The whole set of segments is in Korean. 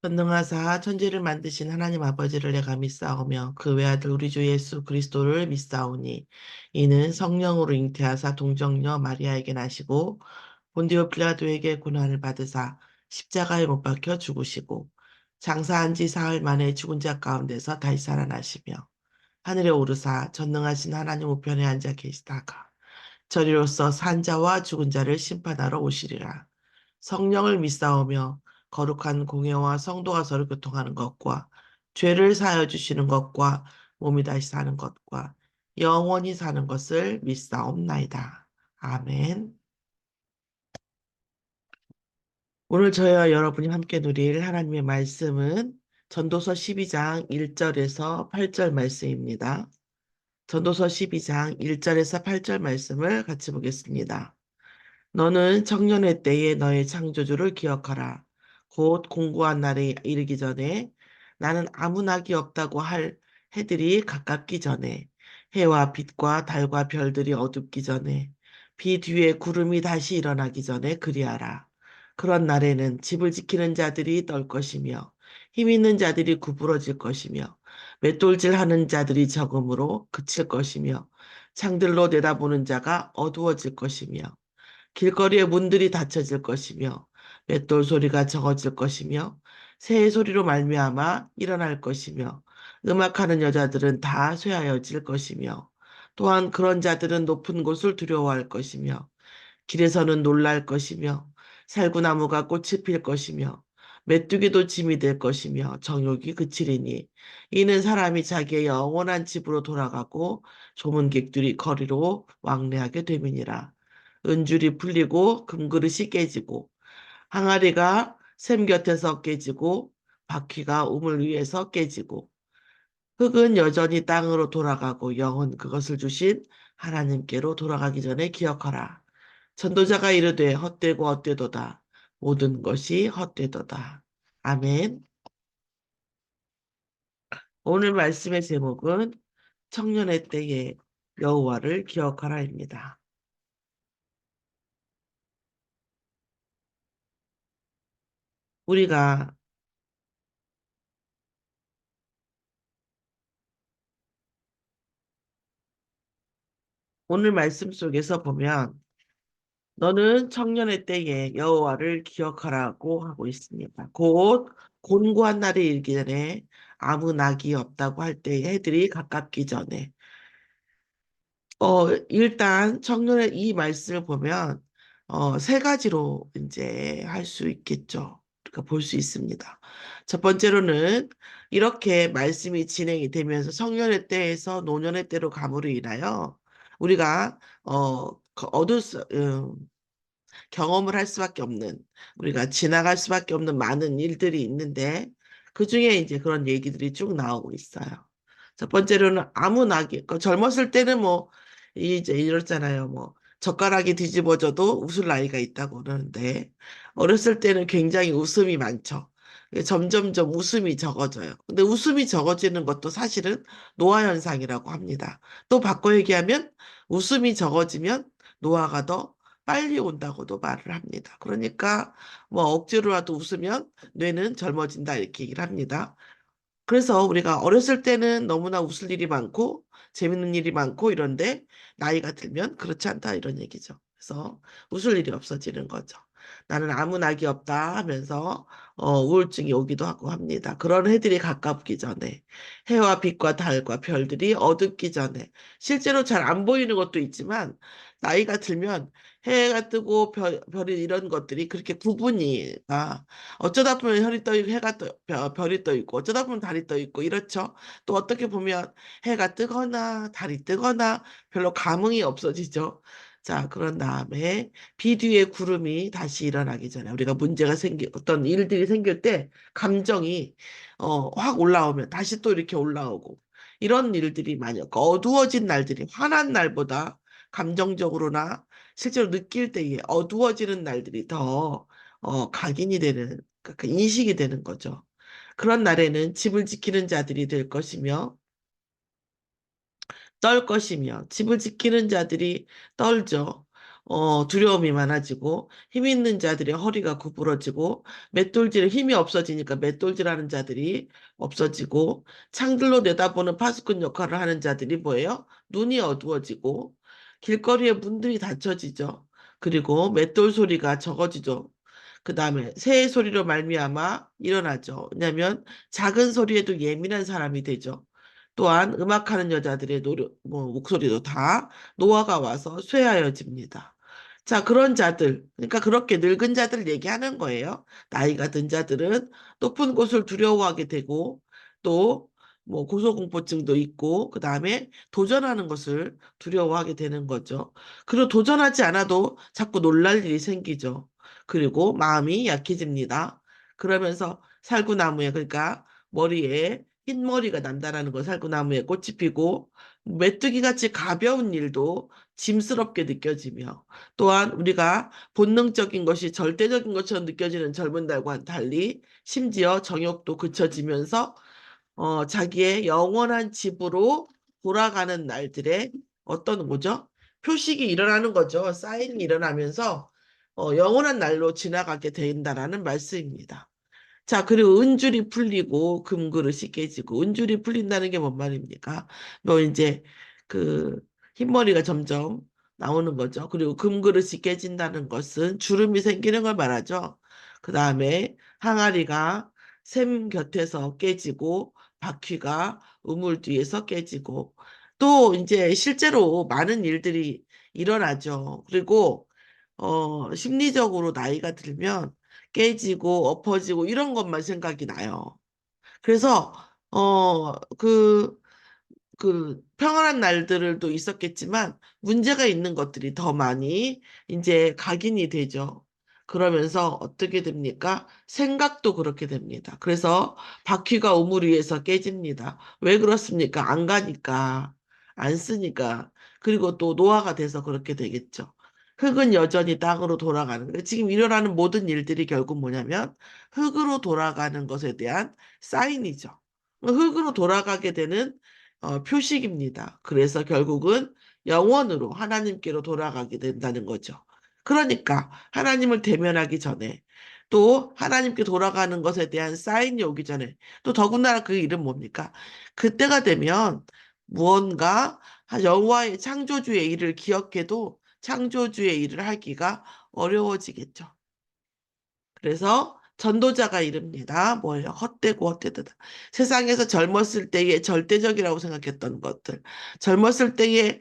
전능하사 천지를 만드신 하나님 아버지를 내가 믿사오며 그 외아들 우리 주 예수 그리스도를 믿사오니 이는 성령으로 잉태하사 동정녀 마리아에게 나시고 본디오 빌라도에게 고난을 받으사 십자가에 못 박혀 죽으시고 장사한 지 사흘 만에 죽은 자 가운데서 다시 살아나시며 하늘에 오르사 전능하신 하나님 우편에 앉아 계시다가 저리로서 산 자와 죽은 자를 심판하러 오시리라. 성령을 믿사오며 거룩한 공예와 성도가 서로 교통하는 것과 죄를 사하여 주시는 것과 몸이 다시 사는 것과 영원히 사는 것을 믿사옵나이다. 아멘. 오늘 저희와 여러분이 함께 누릴 하나님의 말씀은 전도서 12장 1절에서 8절 말씀입니다. 전도서 12장 1절에서 8절 말씀을 같이 보겠습니다. 너는 청년의 때에 너의 창조주를 기억하라. 곧 공고한 날에 이르기 전에 나는 아무 낙이 없다고 할 해들이 가깝기 전에 해와 빛과 달과 별들이 어둡기 전에 비 뒤에 구름이 다시 일어나기 전에 그리하라. 그런 날에는 집을 지키는 자들이 떨 것이며 힘 있는 자들이 구부러질 것이며 맷돌질하는 자들이 적음으로 그칠 것이며 창들로 내다보는 자가 어두워질 것이며 길거리의 문들이 닫혀질 것이며 맷돌 소리가 적어질 것이며 새 소리로 말미암아 일어날 것이며 음악하는 여자들은 다 쇠하여질 것이며 또한 그런 자들은 높은 곳을 두려워할 것이며 길에서는 놀랄 것이며 살구나무가 꽃이 필 것이며 메뚜기도 짐이 될 것이며 정욕이 그치리니 이는 사람이 자기의 영원한 집으로 돌아가고 조문객들이 거리로 왕래하게 됨이니라. 은줄이 풀리고 금그릇이 깨지고 항아리가 샘 곁에서 깨지고 바퀴가 우물 위에서 깨지고 흙은 여전히 땅으로 돌아가고 영은 그것을 주신 하나님께로 돌아가기 전에 기억하라. 전도자가 이르되 헛되고 헛되도다. 모든 것이 헛되도다. 아멘. 오늘 말씀의 제목은 청년의 때에 여호와를 기억하라입니다. 우리가 오늘 말씀 속에서 보면 너는 청년의 때에 여호와를 기억하라고 하고 있습니다. 곧 곤고한 날이 일기 전에 아무 낙이 없다고 할 때에 해들이 가깝기 전에 일단 청년의 이 말씀을 보면 세 가지로 이제 할 수 있겠죠. 그러니까 볼 수 있습니다. 첫 번째로는 이렇게 말씀이 진행이 되면서 청년의 때에서 노년의 때로 감으로 인하여 우리가 얻을 수, 경험을 할 수밖에 없는 우리가 지나갈 수밖에 없는 많은 일들이 있는데 그중에 이제 그런 얘기들이 쭉 나오고 있어요. 첫 번째로는 아무 낙이 젊었을 때는 뭐 이제 이렇잖아요. 뭐 젓가락이 뒤집어져도 웃을 나이가 있다고 그러는데 어렸을 때는 굉장히 웃음이 많죠. 점점점 웃음이 적어져요. 근데 웃음이 적어지는 것도 사실은 노화 현상이라고 합니다. 또 바꿔 얘기하면 웃음이 적어지면 노화가 더 빨리 온다고도 말을 합니다. 그러니까 뭐 억지로라도 웃으면 뇌는 젊어진다 이렇게 얘기를 합니다. 그래서 우리가 어렸을 때는 너무나 웃을 일이 많고 재밌는 일이 많고 이런데 나이가 들면 그렇지 않다 이런 얘기죠. 그래서 웃을 일이 없어지는 거죠. 나는 아무 낙이 없다 하면서 우울증이 오기도 하고 합니다. 그런 해들이 가깝기 전에 해와 빛과 달과 별들이 어둡기 전에 실제로 잘 안 보이는 것도 있지만 나이가 들면 해가 뜨고 별이 이런 것들이 그렇게 구분이 어쩌다 보면 별이 떠 있고 별이 떠 있고 어쩌다 보면 달이 떠 있고 이렇죠. 또 어떻게 보면 해가 뜨거나 달이 뜨거나 별로 감흥이 없어지죠. 자, 그런 다음에 비 뒤에 구름이 다시 일어나기 전에 우리가 어떤 일들이 생길 때 감정이 확 올라오면 다시 또 이렇게 올라오고 이런 일들이 많이 어두워진 날들이 환한 날보다 감정적으로나 실제로 느낄 때에 어두워지는 날들이 더 각인이 되는 그 인식이 되는 거죠. 그런 날에는 집을 지키는 자들이 될 것이며 떨 것이며 집을 지키는 자들이 떨죠. 두려움이 많아지고 힘 있는 자들의 허리가 구부러지고 맷돌질에 힘이 없어지니까 맷돌질하는 자들이 없어지고 창들로 내다보는 파수꾼 역할을 하는 자들이 뭐예요? 눈이 어두워지고 길거리에 문들이 닫혀지죠. 그리고 맷돌 소리가 적어지죠. 그 다음에 새의 소리로 말미암아 일어나죠. 왜냐하면 작은 소리에도 예민한 사람이 되죠. 또한 음악하는 여자들의 목소리도 다 노화가 와서 쇠하여집니다. 자, 그런 자들, 그러니까 그렇게 늙은 자들 얘기하는 거예요. 나이가 든 자들은 높은 곳을 두려워하게 되고 또 뭐 고소공포증도 있고 그 다음에 도전하는 것을 두려워하게 되는 거죠. 그리고 도전하지 않아도 자꾸 놀랄 일이 생기죠. 그리고 마음이 약해집니다. 그러면서 살구나무에 그러니까 머리에 흰머리가 난다라는 거 살구나무에 꽃이 피고 메뚜기 같이 가벼운 일도 짐스럽게 느껴지며 또한 우리가 본능적인 것이 절대적인 것처럼 느껴지는 젊은 날과 달리 심지어 정욕도 그쳐지면서 자기의 영원한 집으로 돌아가는 날들의 어떤 뭐죠? 표식이 일어나는 거죠. 사인이 일어나면서 영원한 날로 지나가게 된다라는 말씀입니다. 자, 그리고 은줄이 풀리고 금그릇이 깨지고 은줄이 풀린다는 게 뭔 말입니까? 뭐 이제 그 흰머리가 점점 나오는 거죠. 그리고 금그릇이 깨진다는 것은 주름이 생기는 걸 말하죠. 그 다음에 항아리가 샘 곁에서 깨지고 바퀴가 우물 뒤에서 깨지고 또 이제 실제로 많은 일들이 일어나죠. 그리고 심리적으로 나이가 들면 깨지고 엎어지고 이런 것만 생각이 나요. 그래서 평안한 날들도 있었겠지만 문제가 있는 것들이 더 많이 이제 각인이 되죠. 그러면서 어떻게 됩니까? 생각도 그렇게 됩니다. 그래서 바퀴가 우물 위에서 깨집니다. 왜 그렇습니까? 안 가니까, 안 쓰니까. 그리고 또 노화가 돼서 그렇게 되겠죠. 흙은 여전히 땅으로 돌아가는 거예요. 지금 일어나는 모든 일들이 결국 뭐냐면 흙으로 돌아가는 것에 대한 사인이죠. 흙으로 돌아가게 되는 표식입니다. 그래서 결국은 영원으로 하나님께로 돌아가게 된다는 거죠. 그러니까 하나님을 대면하기 전에 또 하나님께 돌아가는 것에 대한 사인이 오기 전에 또 더군다나 그 일은 뭡니까? 그때가 되면 무언가 여호와의 창조주의 일을 기억해도 창조주의 일을 하기가 어려워지겠죠. 그래서 전도자가 이릅니다. 뭐예요? 헛되고 헛되다. 세상에서 젊었을 때의 절대적이라고 생각했던 것들, 젊었을 때에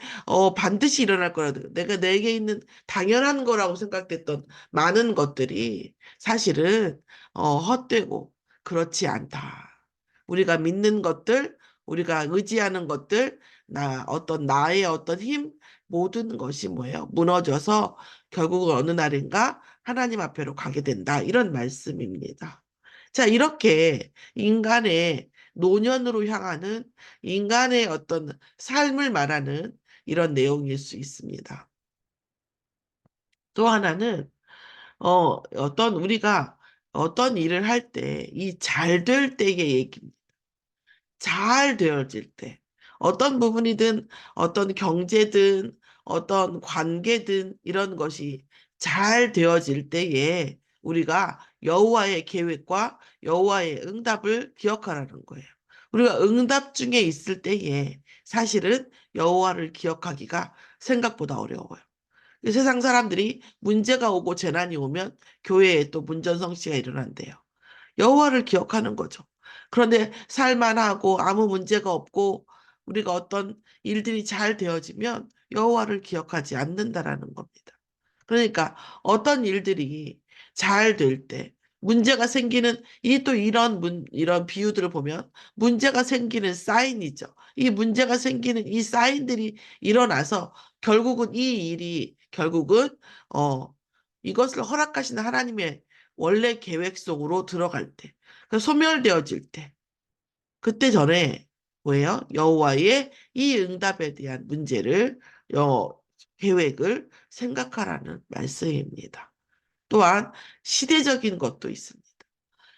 반드시 일어날 거라도 내가 내게 있는 당연한 거라고 생각됐던 많은 것들이 사실은 헛되고 그렇지 않다. 우리가 믿는 것들, 우리가 의지하는 것들, 어떤 나의 어떤 힘, 모든 것이 뭐예요? 무너져서 결국은 어느 날인가 하나님 앞에로 가게 된다. 이런 말씀입니다. 자, 이렇게 인간의 노년으로 향하는 인간의 어떤 삶을 말하는 이런 내용일 수 있습니다. 또 하나는, 우리가 어떤 일을 할 때, 이 잘 될 때의 얘기입니다. 잘 되어질 때 어떤 부분이든 어떤 경제든 어떤 관계든 이런 것이 잘 되어질 때에 우리가 여호와의 계획과 여호와의 응답을 기억하라는 거예요. 우리가 응답 중에 있을 때에 사실은 여호와를 기억하기가 생각보다 어려워요. 세상 사람들이 문제가 오고 재난이 오면 교회에 또 문전성시가 일어난대요. 여호와를 기억하는 거죠. 그런데 살만하고 아무 문제가 없고 우리가 어떤 일들이 잘 되어지면 여호와를 기억하지 않는다라는 겁니다. 그러니까 어떤 일들이 잘 될 때 문제가 생기는 이 또 이런 비유들을 보면 문제가 생기는 사인이죠. 이 문제가 생기는 이 사인들이 일어나서 결국은 이 일이 결국은 어 이것을 허락하시는 하나님의 원래 계획 속으로 들어갈 때, 소멸되어질 때, 그때 전에 뭐예요? 여호와의 이 응답에 대한 문제를 계획을 생각하라는 말씀입니다. 또한 시대적인 것도 있습니다.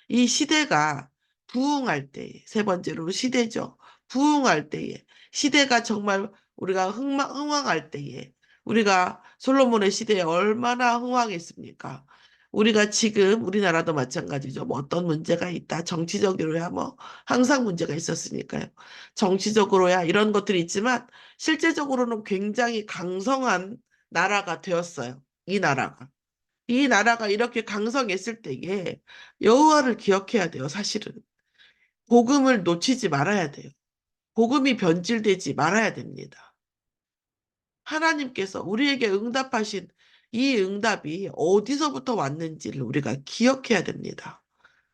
이 시대가 부흥할 때에, 세 번째로 시대죠. 부흥할 때에, 시대가 정말 우리가 흥망할 때에, 우리가 솔로몬의 시대에 얼마나 흥왕했습니까? 우리가 지금 우리나라도 마찬가지죠. 뭐 어떤 문제가 있다. 정치적으로야 뭐 항상 문제가 있었으니까요. 정치적으로야 이런 것들이 있지만 실제적으로는 굉장히 강성한 나라가 되었어요. 이 나라가. 이 나라가 이렇게 강성했을 때에 여호와를 기억해야 돼요, 사실은. 복음을 놓치지 말아야 돼요. 복음이 변질되지 말아야 됩니다. 하나님께서 우리에게 응답하신 이 응답이 어디서부터 왔는지를 우리가 기억해야 됩니다.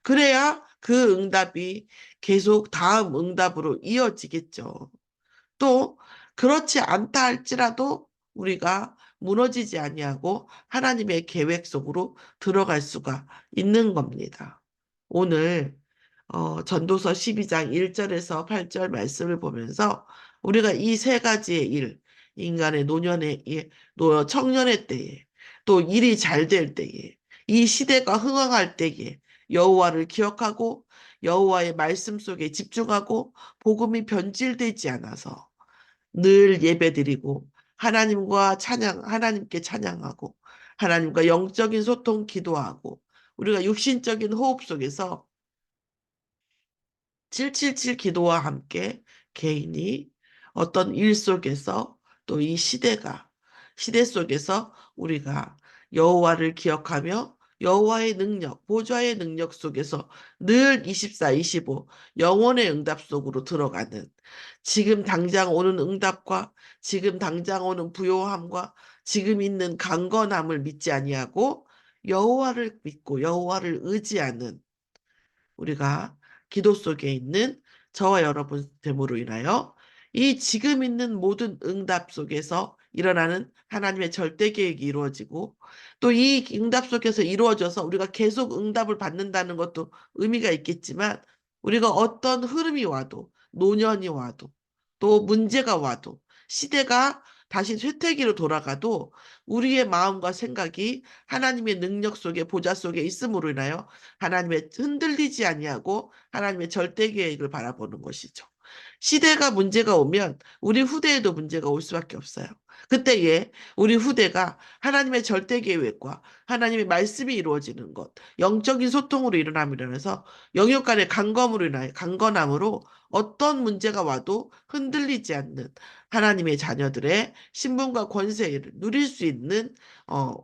그래야 그 응답이 계속 다음 응답으로 이어지겠죠. 또 그렇지 않다 할지라도 우리가 무너지지 아니하고 하나님의 계획 속으로 들어갈 수가 있는 겁니다. 오늘 전도서 12장 1절에서 8절 말씀을 보면서 우리가 이 세 가지의 일, 인간의 노년의 일, 청년의 때에, 또 일이 잘 될 때에, 이 시대가 흥황할 때에 여호와를 기억하고 여호와의 말씀 속에 집중하고 복음이 변질되지 않아서 늘 예배드리고 하나님께 찬양하고 하나님과 영적인 소통 기도하고 우리가 육신적인 호흡 속에서 777 기도와 함께 개인이 어떤 일 속에서 또 이 시대 속에서 우리가 여호와를 기억하며 여호와의 능력, 보좌의 능력 속에서 늘 24, 25 영혼의 응답 속으로 들어가는 지금 당장 오는 응답과 지금 당장 오는 부요함과 지금 있는 강건함을 믿지 아니하고 여호와를 믿고 여호와를 의지하는 우리가 기도 속에 있는 저와 여러분 됨으로 인하여 이 지금 있는 모든 응답 속에서 일어나는 하나님의 절대 계획이 이루어지고 또 이 응답 속에서 이루어져서 우리가 계속 응답을 받는다는 것도 의미가 있겠지만 우리가 어떤 흐름이 와도 노년이 와도 또 문제가 와도 시대가 다시 쇠퇴기로 돌아가도 우리의 마음과 생각이 하나님의 능력 속에 보좌 속에 있음으로 인하여 하나님의 흔들리지 아니하고 하나님의 절대 계획을 바라보는 것이죠. 시대가 문제가 오면 우리 후대에도 문제가 올 수밖에 없어요. 그때에 우리 후대가 하나님의 절대 계획과 하나님의 말씀이 이루어지는 것, 영적인 소통으로 일어남으로 인해서 영역 간의 강건함으로 인하여 강건함으로 어떤 문제가 와도 흔들리지 않는 하나님의 자녀들의 신분과 권세를 누릴 수 있는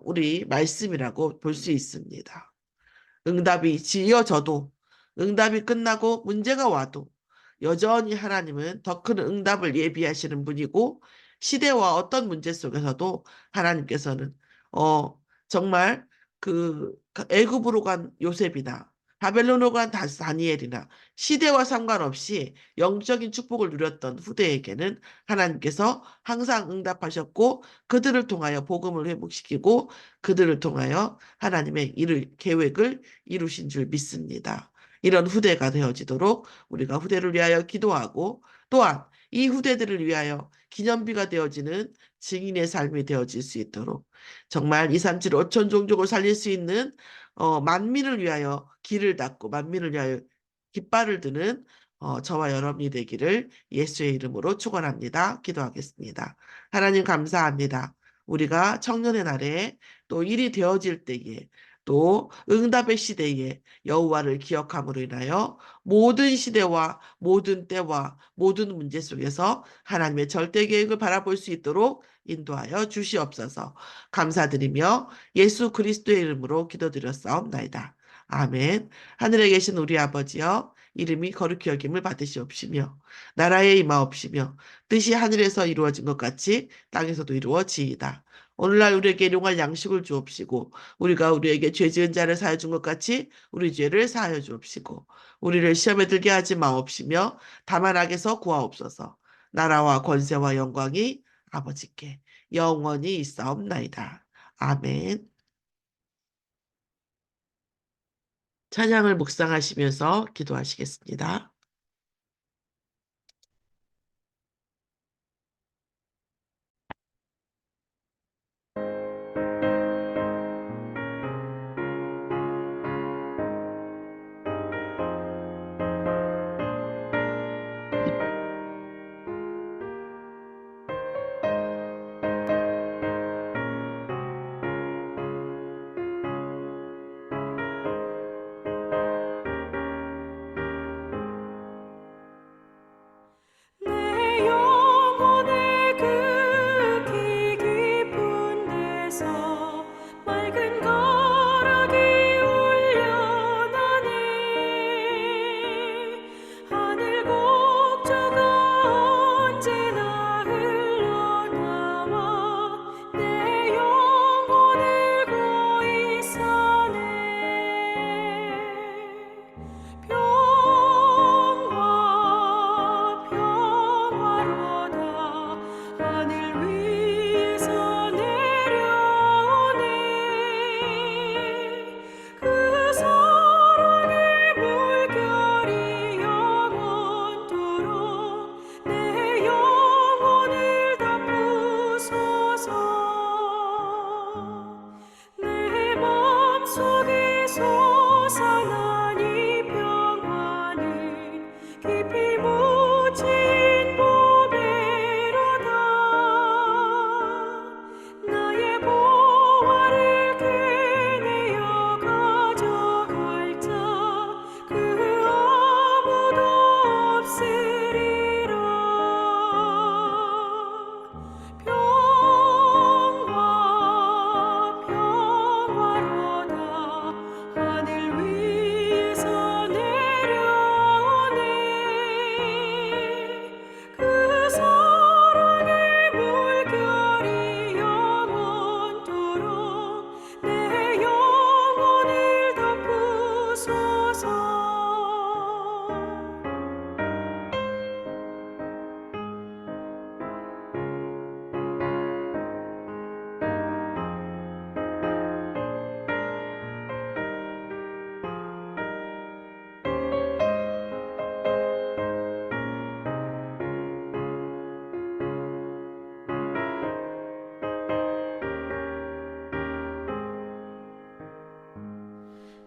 우리 말씀이라고 볼 수 있습니다. 응답이 지어져도 응답이 끝나고 문제가 와도 여전히 하나님은 더 큰 응답을 예비하시는 분이고 시대와 어떤 문제 속에서도 하나님께서는 정말 그 애굽으로 간 요셉이나 바벨론으로 간 다니엘이나 시대와 상관없이 영적인 축복을 누렸던 후대에게는 하나님께서 항상 응답하셨고 그들을 통하여 복음을 회복시키고 그들을 통하여 하나님의 계획을 이루신 줄 믿습니다. 이런 후대가 되어지도록 우리가 후대를 위하여 기도하고 또한 이 후대들을 위하여 기념비가 되어지는 증인의 삶이 되어질 수 있도록 정말 2, 3, 7, 5천 종족을 살릴 수 있는 만민을 위하여 길을 닫고 만민을 위하여 깃발을 드는 저와 여러분이 되기를 예수의 이름으로 축원합니다. 기도하겠습니다. 하나님 감사합니다. 우리가 청년의 날에 또 일이 되어질 때에 또 응답의 시대에 여호와를 기억함으로 인하여 모든 시대와 모든 때와 모든 문제 속에서 하나님의 절대 계획을 바라볼 수 있도록 인도하여 주시옵소서. 감사드리며 예수 그리스도의 이름으로 기도드렸사옵나이다. 아멘. 하늘에 계신 우리 아버지여 이름이 거룩히 여김을 받으시옵시며 나라에 임하옵시며 뜻이 하늘에서 이루어진 것 같이 땅에서도 이루어지이다. 오늘날 우리에게 일용할 양식을 주옵시고 우리가 우리에게 죄 지은 자를 사하여 준 것 같이 우리 죄를 사하여 주옵시고 우리를 시험에 들게 하지 마옵시며 다만 악에서 구하옵소서. 나라와 권세와 영광이 아버지께 영원히 있사옵나이다. 아멘. 찬양을 묵상하시면서 기도하시겠습니다.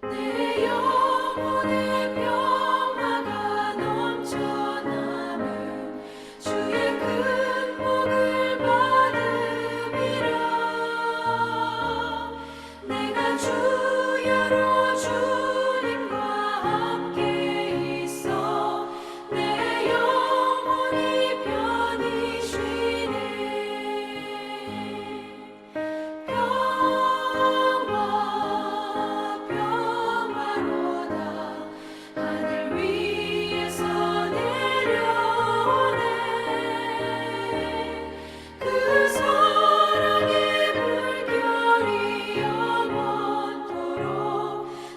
내 영혼의 평화가 넘쳐남은 주의 큰 복을 받음이라. 내가 주야로 주님과 함께 있어 내 영혼이 편히 쉬네. 평화로다 하늘 위에서 내려오네. 그 사랑의 물결이 영원토록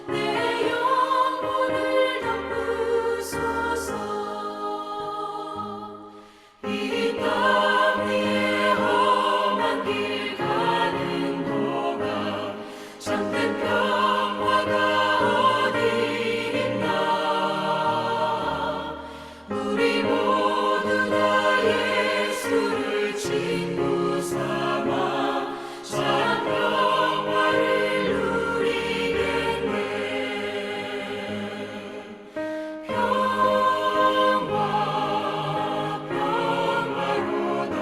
내 영혼을 덮으소서. 이 땅 위에 험한 길 가는 동안 참된 평화가 어디 있나. 우리 모두 다 예수를 친구 삼아 참 평화를 누리겠네. 평화로다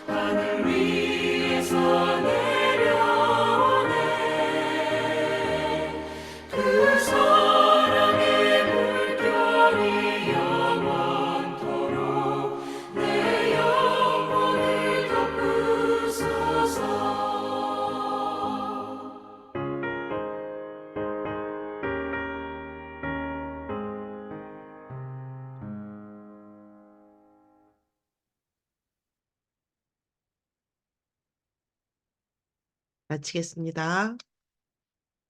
하늘 위에서 내려오네. 그 사랑의 물결이 영원토록 내 영혼을 덮으소서. 마치겠습니다.